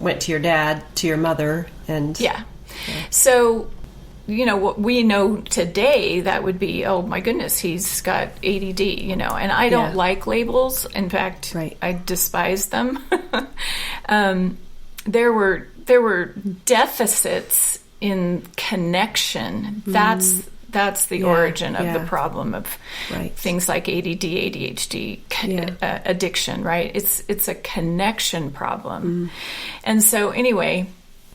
went to your dad, to your mother, and... Yeah. So, what we know today, that would be, oh my goodness, he's got ADD, and I don't like labels. In fact, I despise them. There were deficits in connection. That's the origin of the problem of things like ADD, ADHD, addiction, right? It's a connection problem. And so anyway,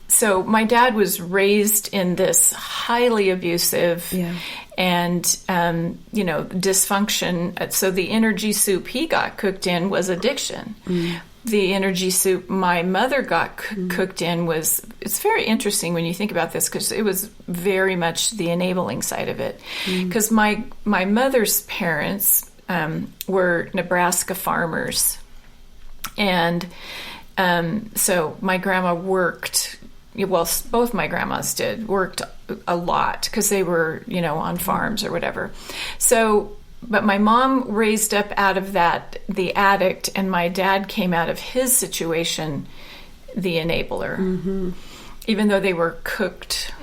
so my dad was raised in this highly abusive and, dysfunction. So the energy soup he got cooked in was addiction. The energy soup my mother got cooked in it's very interesting when you think about this, because it was very much the enabling side of it. Because my mother's parents were Nebraska farmers. And so my grandma worked, both my grandmas worked a lot because they were, on farms or whatever. So... But my mom raised up out of that the addict, and my dad came out of his situation the enabler. Even though they were cooked,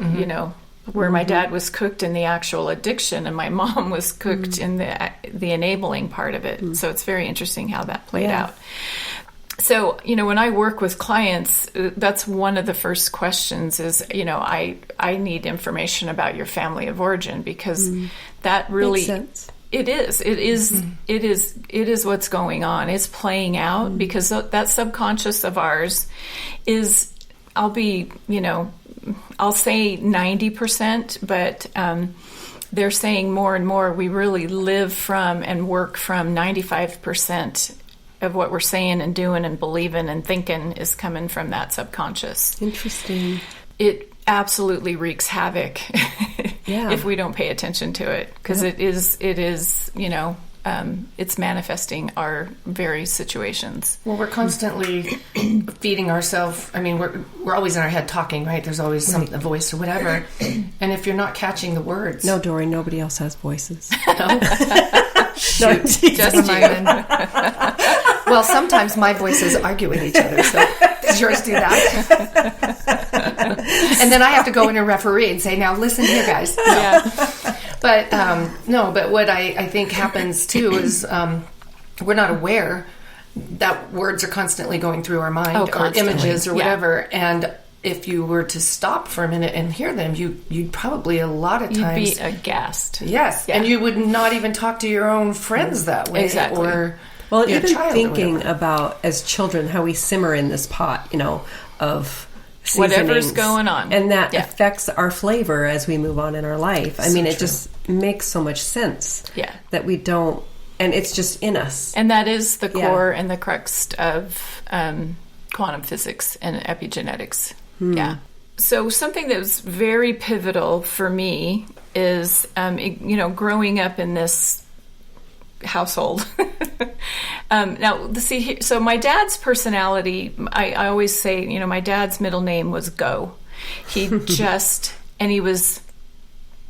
where my dad was cooked in the actual addiction and my mom was cooked in the enabling part of it. So it's very interesting how that played out. So, when I work with clients, that's one of the first questions is, I need information about your family of origin, because that really... Makes sense. It is what's going on. It's playing out because that subconscious of ours is, I'll say 90%, but they're saying more and more we really live from and work from 95% of what we're saying and doing and believing and thinking is coming from that subconscious. Interesting. It absolutely wreaks havoc if we don't pay attention to it, because it is it's manifesting our very situations. Well, we're constantly feeding ourselves. I mean, we're always in our head talking, right? There's always a voice or whatever. And if you're not catching the words, no, Dori, nobody else has voices. No, shoot, just you. Well, sometimes my voices argue with each other. So does yours do that? And then I have to go in and referee and say, now listen here, guys. No. Yeah. But but what I think happens too is we're not aware that words are constantly going through our mind, or images or whatever. And if you were to stop for a minute and hear them, you'd probably a lot of times... You'd be aghast. Yes. Yeah. And you would not even talk to your own friends that way. Exactly. Or... Well, even thinking about, as children, how we simmer in this pot, of seasonings. Whatever's going on. And that affects our flavor as we move on in our life. I mean, it just makes so much sense that we don't, and it's just in us. And that is the core and the crux of quantum physics and epigenetics. Yeah. So something that was very pivotal for me is, growing up in this household. Now, so my dad's personality, I always say, my dad's middle name was Go. He just, and he was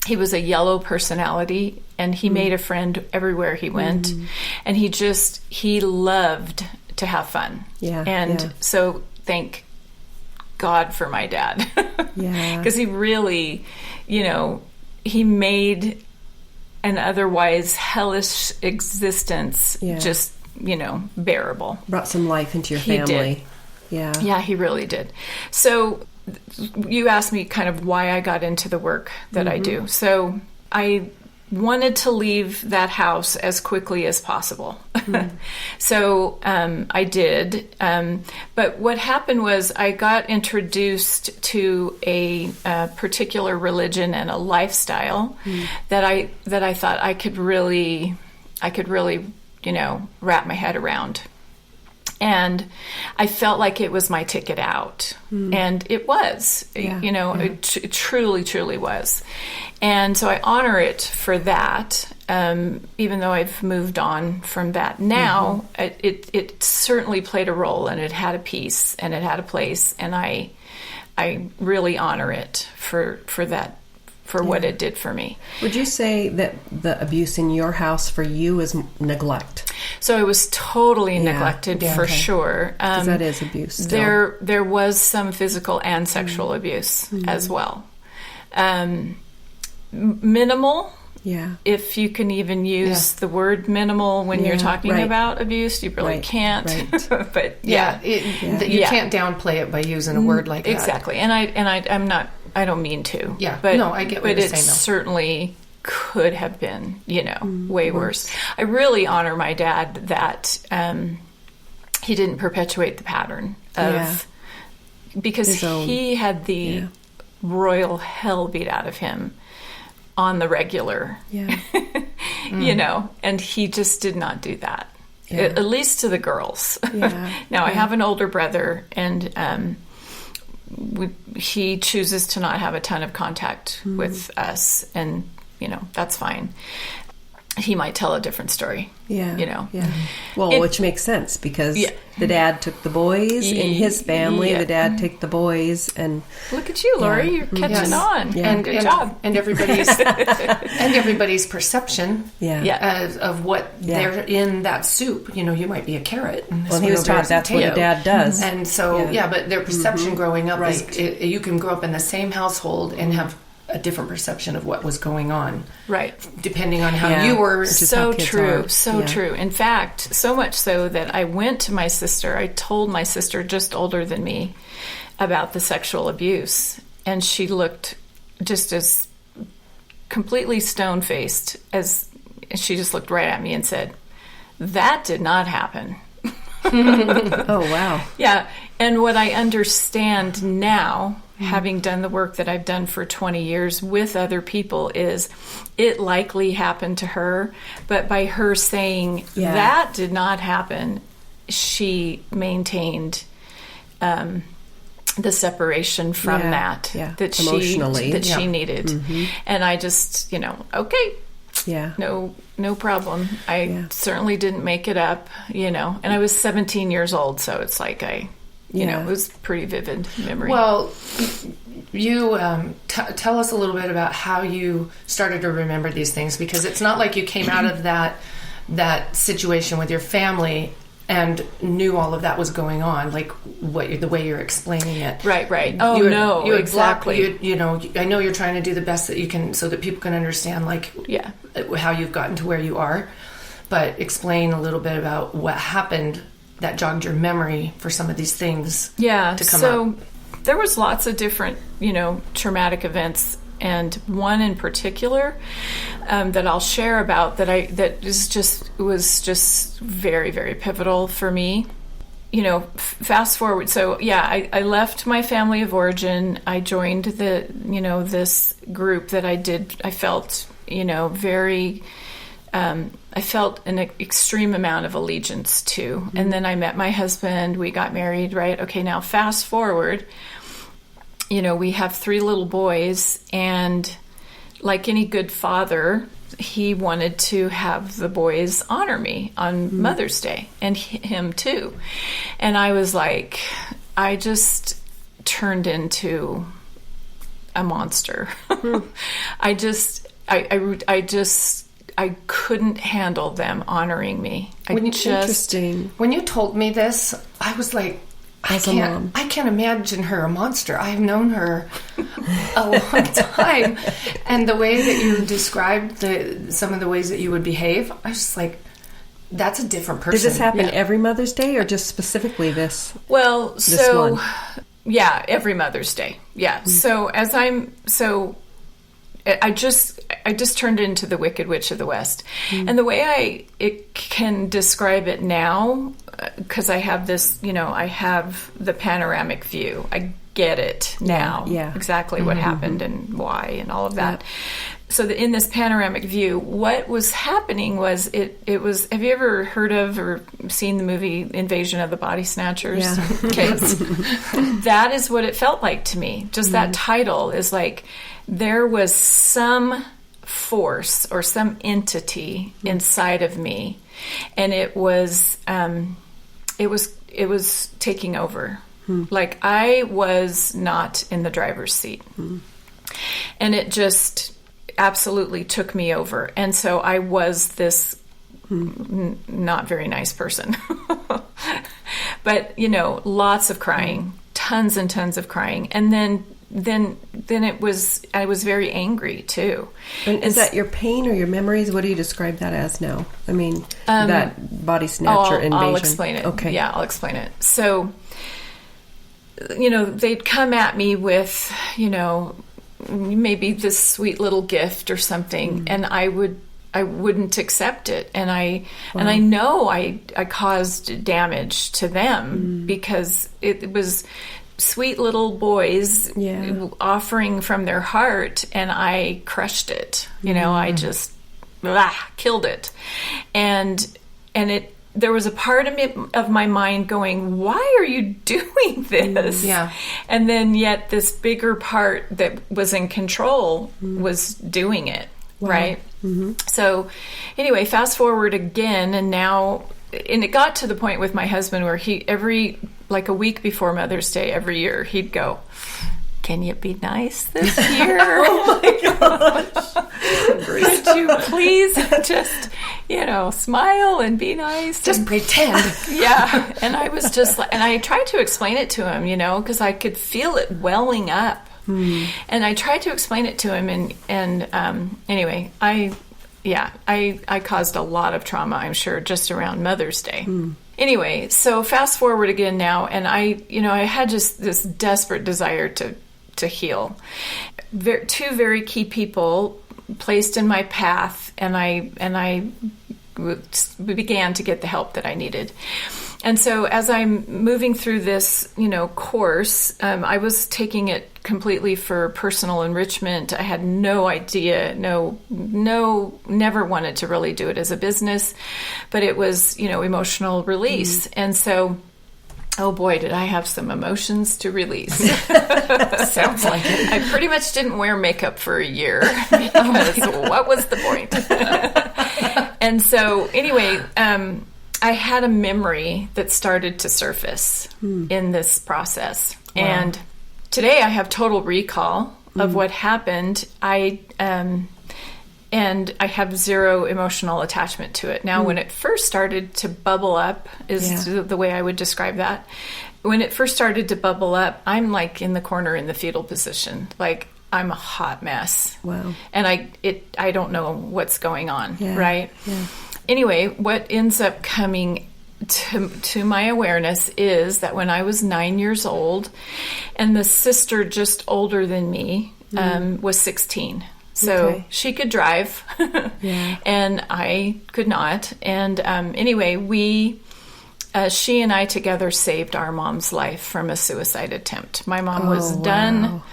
a yellow personality, and he made a friend everywhere he went. And he loved to have fun. So thank God for my dad. Because he really, he made an otherwise hellish existence just, bearable. Brought some life into your family. Yeah, he really did. So you asked me kind of why I got into the work that I do. So I wanted to leave that house as quickly as possible. So I did. But what happened was I got introduced to a particular religion and a lifestyle that I thought I could really, wrap my head around. And I felt like it was my ticket out. And it was, it truly, truly was. And so I honor it for that, even though I've moved on from that now. It certainly played a role, and it had a piece, and it had a place, and I really honor it for that for what it did for me. Would you say that the abuse in your house for you is neglect? So it was totally neglected for sure. Because that is abuse still. There was some physical and sexual abuse as well. Minimal. Yeah. If you can even use the word minimal when you're talking about abuse, you really can't. Right. But you can't downplay it by using a word like that. Exactly. And I'm not. I don't mean to. Yeah. But no, I get what you're saying. But it certainly could have been, way worse. I really honor my dad that he didn't perpetuate the pattern of because he had the royal hell beat out of him on the regular. Yeah. And he just did not do that. Yeah. At least to the girls. Yeah. Now I have an older brother, and he chooses to not have a ton of contact with us, and that's fine. He might tell a different story. Yeah. Well, which makes sense because the dad took the boys in his family. The dad took the boys, and look at you, Lori. You're catching on. Yeah. And good job. And everybody's perception. Of what they're in that soup. You might be a carrot. And he was taught that's what a dad does. And so but their perception growing up is you can grow up in the same household and have a different perception of what was going on, right? Depending on how you were. So true, true. In fact, so much so that I went to my sister. I told my sister, just older than me, about the sexual abuse, and she looked just as completely stone-faced as she just looked right at me and said, "That did not happen." Oh wow! Yeah, and what I understand now, having done the work that I've done for 20 years with other people, is it likely happened to her, but by her saying that did not happen, she maintained the separation from that emotionally she needed. And I just, okay. Yeah. No problem. I certainly didn't make it up, and I was 17 years old, so it's like it was pretty vivid memory. Well, you tell us a little bit about how you started to remember these things, because it's not like you came out of that situation with your family and knew all of that was going on, like the way you're explaining it. Right. Oh, exactly. I know you're trying to do the best that you can so that people can understand, how you've gotten to where you are, but explain a little bit about what happened that jogged your memory for some of these things to come up. There was lots of different, traumatic events, and one in particular that I'll share about was just very, very pivotal for me. Fast forward. So I left my family of origin. I joined this group that I felt, very. I felt an extreme amount of allegiance to. And then I met my husband. We got married, right? Okay, now fast forward. We have 3 little boys, and like any good father, he wanted to have the boys honor me on Mother's Day, and him too. And I was like, I just turned into a monster. I couldn't handle them honoring me. Interesting. When you told me this, I was like, I can't imagine her a monster. I've known her a long time. And the way that you described some of the ways that you would behave, I was just like, that's a different person. Does this happen every Mother's Day or just specifically this? Well, this one? Every Mother's Day. Yeah. I just turned into the Wicked Witch of the West. And the way I can describe it now, because I have this, I have the panoramic view. I get it now, exactly what happened and why and all of that. So in this panoramic view, what was happening was it was, have you ever heard of or seen the movie Invasion of the Body Snatchers? Yeah. Okay. That is what it felt like to me. Just that title is like, there was some force or some entity inside of me, and it was taking over. Like I was not in the driver's seat. And it just absolutely took me over. And so I was this not very nice person. But, lots of crying, tons and tons of crying. And then I was very angry too. And is that your pain or your memories? What do you describe that as now? I mean, that body snatcher invasion. I'll explain it. Okay. Yeah, I'll explain it. So, they'd come at me with, maybe this sweet little gift or something, and I wouldn't accept it, and I know I caused damage to them because it was sweet little boys offering from their heart, and I crushed it. I just killed it, and there was a part of my mind going, why are you doing this? Yeah. And then yet this bigger part that was in control was doing it. Wow. Right? Mm-hmm. So anyway, fast forward again, and it got to the point with my husband where a week before Mother's Day every year, he'd go, can you be nice this year? Oh my gosh. Could you please just, smile and be nice? Just pretend. Yeah. And I was just and I tried to explain it to him, because I could feel it welling up. And I tried to explain it to him, and anyway, I caused a lot of trauma, I'm sure, just around Mother's Day. Anyway, so fast forward again now, and I had just this desperate desire to heal. Two very key people placed in my path, and I began to get the help that I needed. And so as I'm moving through this, course, I was taking it completely for personal enrichment. I had no idea, never wanted to really do it as a business, but it was, emotional release. And so, oh boy, did I have some emotions to release. Sounds like it. I pretty much didn't wear makeup for a year because what was the point? And so anyway, I had a memory that started to surface in this process. Wow. And today I have total recall of what happened. And I have zero emotional attachment to it. Now, when it first started to bubble up is the way I would describe that. When it first started to bubble up, I'm like in the corner in the fetal position. Like I'm a hot mess. Wow. And I don't know what's going on, right? Yeah. Anyway, what ends up coming to my awareness is that when I was 9 years old, and the sister just older than me was 16. So she could drive, and I could not. And anyway, she and I together saved our mom's life from a suicide attempt. My mom was done. Wow.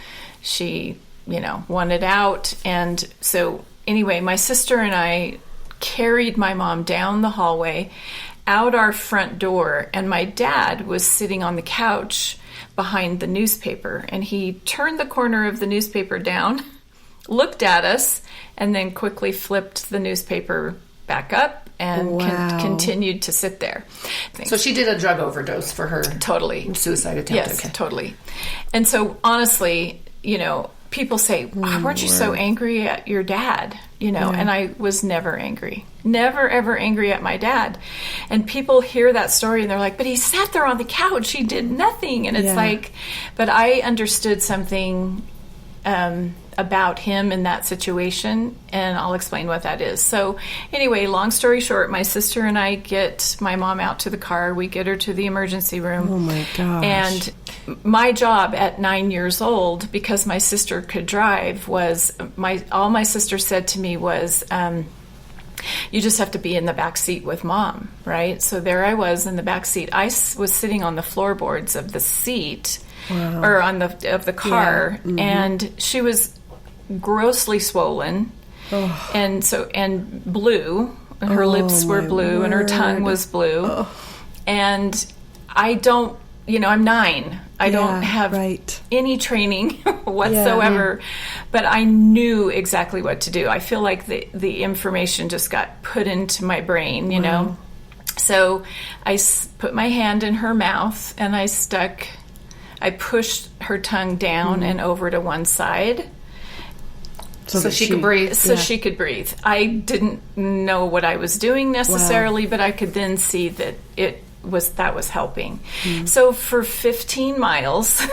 She, wanted out. And so anyway, my sister and I carried my mom down the hallway, out our front door, and my dad was sitting on the couch behind the newspaper, and he turned the corner of the newspaper down, looked at us, and then quickly flipped the newspaper back up and continued to sit there. So she did a drug overdose for her suicide attempt. Yes, totally. And so honestly, people say, weren't you so angry at your dad? And I was never angry. Never, ever angry at my dad. And people hear that story and they're like, but he sat there on the couch. He did nothing. And it's like, but I understood something about him in that situation, and I'll explain what that is. So anyway, long story short, my sister and I get my mom out to the car. We get her to the emergency room. Oh my gosh. And my job at 9 years old, because my sister could drive, was all my sister said to me was, you just have to be in the back seat with mom, right? So there I was in the back seat. I was sitting on the floorboards of the seat, or of the car, and she was grossly swollen, and blue. Her lips were blue, and her tongue was blue. And I don't, I'm 9. I don't have any training whatsoever, but I knew exactly what to do. I feel like the information just got put into my brain, you know. So I put my hand in her mouth, and I pushed her tongue down and over to one side, So she could breathe. So she could breathe. I didn't know what I was doing necessarily, but I could then see that that was helping. So for 15 miles,